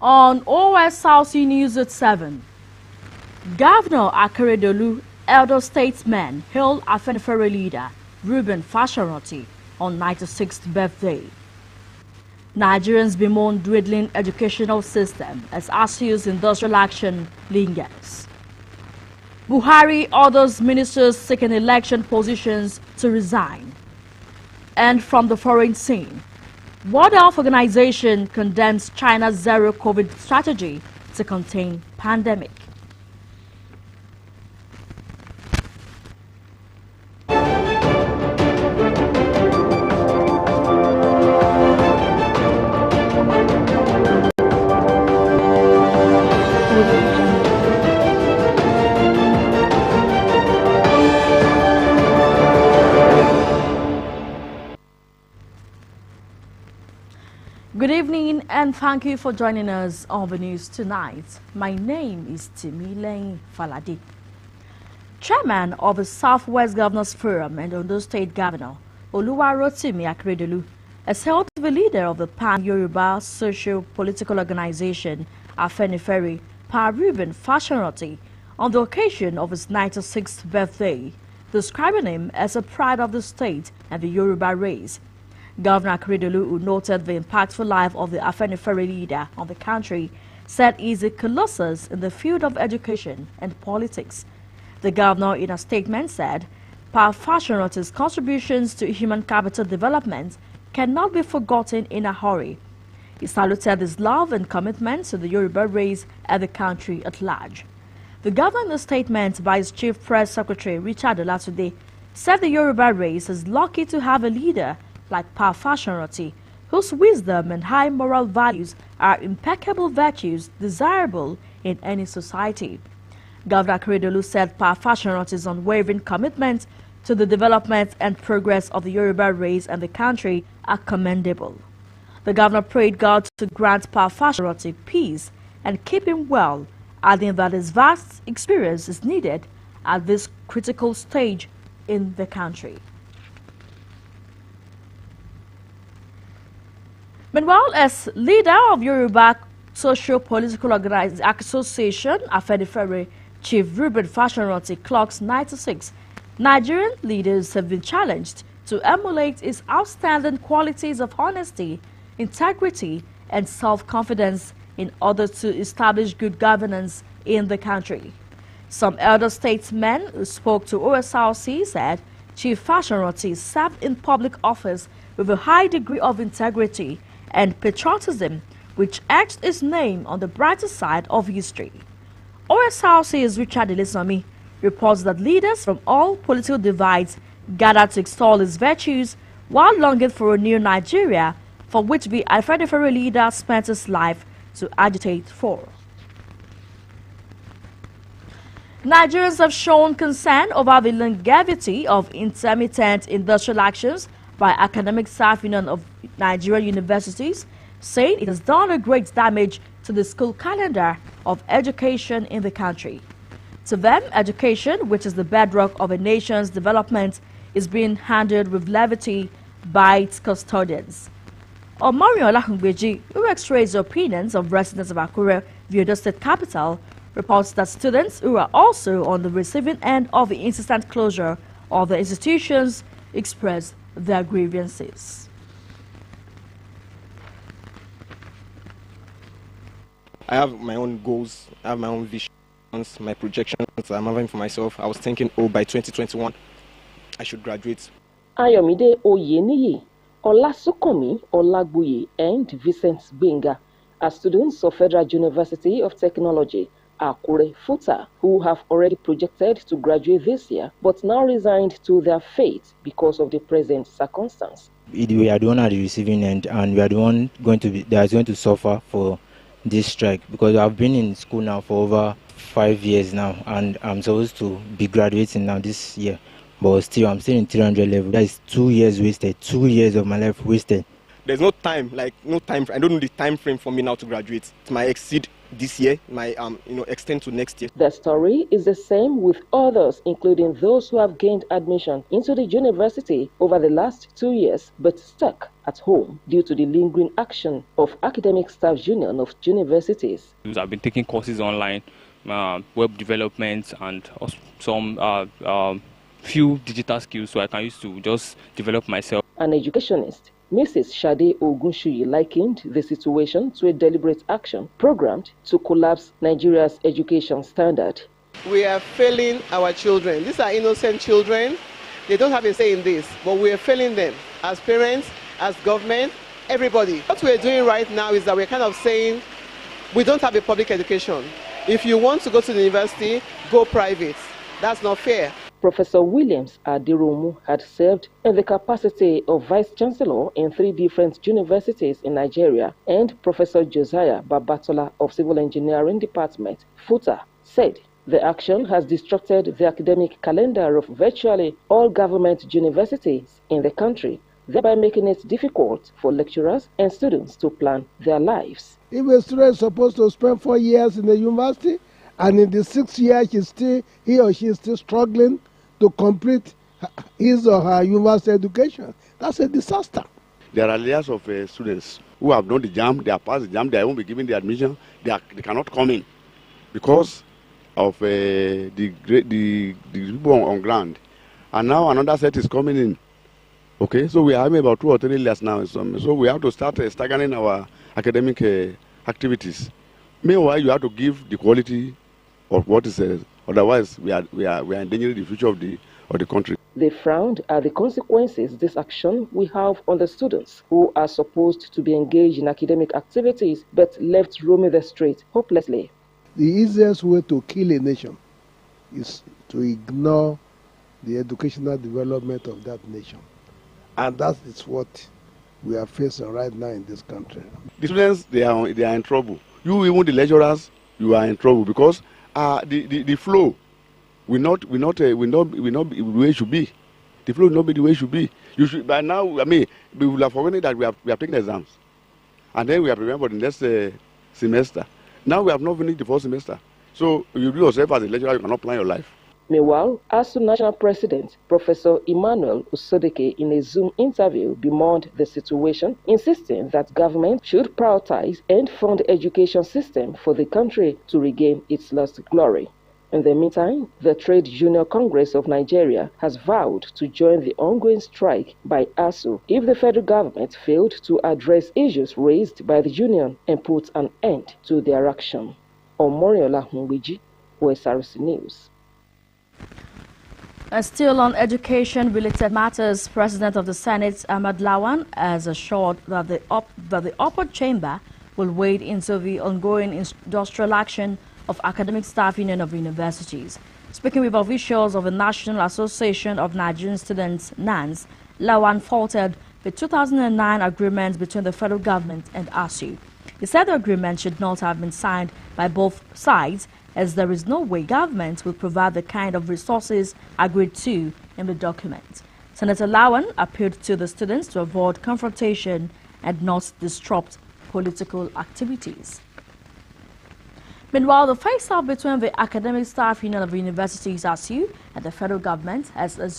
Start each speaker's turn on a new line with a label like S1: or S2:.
S1: On Osrc News at 7, Governor Akeredolu, elder statesman, hailed Afenifere leader Reuben Fasharanti on 96th birthday. Nigerians bemoan dwindling educational system as ASU's industrial action lingers. Buhari orders ministers seeking election positions to resign. And from the foreign scene, World Health Organization condemns China's zero COVID strategy to contain pandemic. Good evening and thank you for joining us on the news tonight. My name is Timileyin Falade. Chairman of the Southwest Governors Forum and Ondo State Governor Oluwarotimi Akeredolu has hailed the leader of the Pan-Yoruba socio-political organization Afenifere, Pa Reuben Fasharanti, on the occasion of his 96th birthday, describing him as a pride of the state and the Yoruba race. Governor Akeredolu, who noted the impactful life of the Afenifere leader on the country, said he is a colossus in the field of education and politics. The governor, in a statement, said, Pa Fasharanti's contributions to human capital development cannot be forgotten in a hurry. He saluted his love and commitment to the Yoruba race and the country at large. The governor, in a statement by his chief press secretary, Richard Olatude, said the Yoruba race is lucky to have a leader like Pa Fasharanti, whose wisdom and high moral values are impeccable virtues desirable in any society. Governor Akeredolu said Pa Fasharanti's unwavering commitment to the development and progress of the Yoruba race and the country are commendable. The governor prayed God to grant Pa Fasharanti peace and keep him well, adding that his vast experience is needed at this critical stage in the country. Meanwhile, as leader of Yoruba Socio-Political Association, Afenifere, Chief Reuben Fasharanti clocks 96, Nigerian leaders have been challenged to emulate his outstanding qualities of honesty, integrity, and self-confidence in order to establish good governance in the country. Some elder statesmen who spoke to Osrc said Chief Fasharanti served in public office with a high degree of integrity and patriotism, which etched his name on the brighter side of history. Osrc's Richard Elesami reports that leaders from all political divides gathered to extol his virtues while longing for a new Nigeria, for which the Afenifere leader spent his life to agitate for. Nigerians have shown concern over the longevity of intermittent industrial actions by Academic Staff Union of Nigerian Universities, saying it has done a great damage to the school calendar of education in the country. To them, education, which is the bedrock of a nation's development, is being handled with levity by its custodians. Omarion Olahungbeji, who x-rays the opinions of residents of Akure, the Ondo State capital, reports that students who are also on the receiving end of the insistent closure of the institutions expressed their grievances.
S2: I have my own goals, I have my own visions, my projections I'm having for myself. I was thinking, by 2021, I should graduate.
S3: Ayomide Oyeniyi, Olasukomi Olagbuye, and Vincent Benga are students of Federal University of Technology, Akure Futa, who have already projected to graduate this year, but now resigned to their fate because of the present circumstance.
S4: We are the one at the receiving end, and we are the one that is going to suffer for this strike, because I've been in school now for over 5 years now, and I'm supposed to be graduating now this year, but still I'm still in 300 level. That is 2 years wasted, 2 years of my life wasted.
S2: there's no time, like no time. I don't know the time frame for me now to graduate. It might exceed this year, might extend to next year.
S3: The story is the same with others, including those who have gained admission into the university over the last 2 years but stuck at home due to the lingering action of Academic Staff Union of Universities.
S5: I've been taking courses online, web development, and some few digital skills so I can use to just develop myself.
S3: An educationist, Mrs. Shade Ogunshuyi, likened the situation to a deliberate action programmed to collapse Nigeria's education standard.
S6: We are failing our children. These are innocent children. They don't have a say in this, but we are failing them as parents, as government, everybody. What we're doing right now is that we're kind of saying we don't have a public education. If you want to go to the university, go private. That's not fair.
S3: Professor Williams Adiromu had served in the capacity of Vice Chancellor in 3 different universities in Nigeria, and Professor Josiah Babatola of Civil Engineering Department, FUTA, said the action has disrupted the academic calendar of virtually all government universities in the country, thereby making it difficult for lecturers and students to plan their lives.
S7: If a student is supposed to spend 4 years in the university, and in the 6th year he or she is still struggling to complete his or her university education, that's a disaster.
S8: There are layers of students who have done the JAM, they have passed the JAM, they won't be given the admission, they cannot come in because of the people on ground. And now another set is coming in. Okay, so we are having about 2 or 3 layers now. So we have to start staggering our academic activities. Meanwhile, you have to give the quality of what is otherwise we are endangering the future of the country.
S3: They frowned at the consequences this action will have on the students who are supposed to be engaged in academic activities but left roaming the street hopelessly.
S7: The easiest way to kill a nation is to ignore the educational development of that nation. And that is what we are facing right now in this country.
S8: The students, they are in trouble. You, even the lecturers, you are in trouble because the flow will not be the way it should be. The flow will not be the way it should be. You should, by now, I mean, we will have forgotten that we have taken exams. And then we are preparing for the next semester. Now we have not finished the 4th semester. So you do yourself as a lecturer, you cannot plan your life.
S3: Meanwhile, ASU National President Professor Emmanuel Usodeke, in a Zoom interview, bemoaned the situation, insisting that government should prioritize and fund the education system for the country to regain its lost glory. In the meantime, the Trade Union Congress of Nigeria has vowed to join the ongoing strike by ASU if the federal government failed to address issues raised by the union and put an end to their action. Omoriola Hunwiji, Osrc News.
S1: Still on education-related matters, President of the Senate, Ahmad Lawan, has assured that the upper chamber will wade into the ongoing industrial action of Academic Staff Union of Universities. Speaking with officials of the National Association of Nigerian Students, NANS, Lawan faulted the 2009 agreement between the federal government and ASU. He said the agreement should not have been signed by both sides, as there is no way government will provide the kind of resources agreed to in the document. Senator Lawan appealed to the students to avoid confrontation and not disrupt political activities. Meanwhile, the face-off between the Academic Staff Union of Universities, ASU, and the federal government has assumed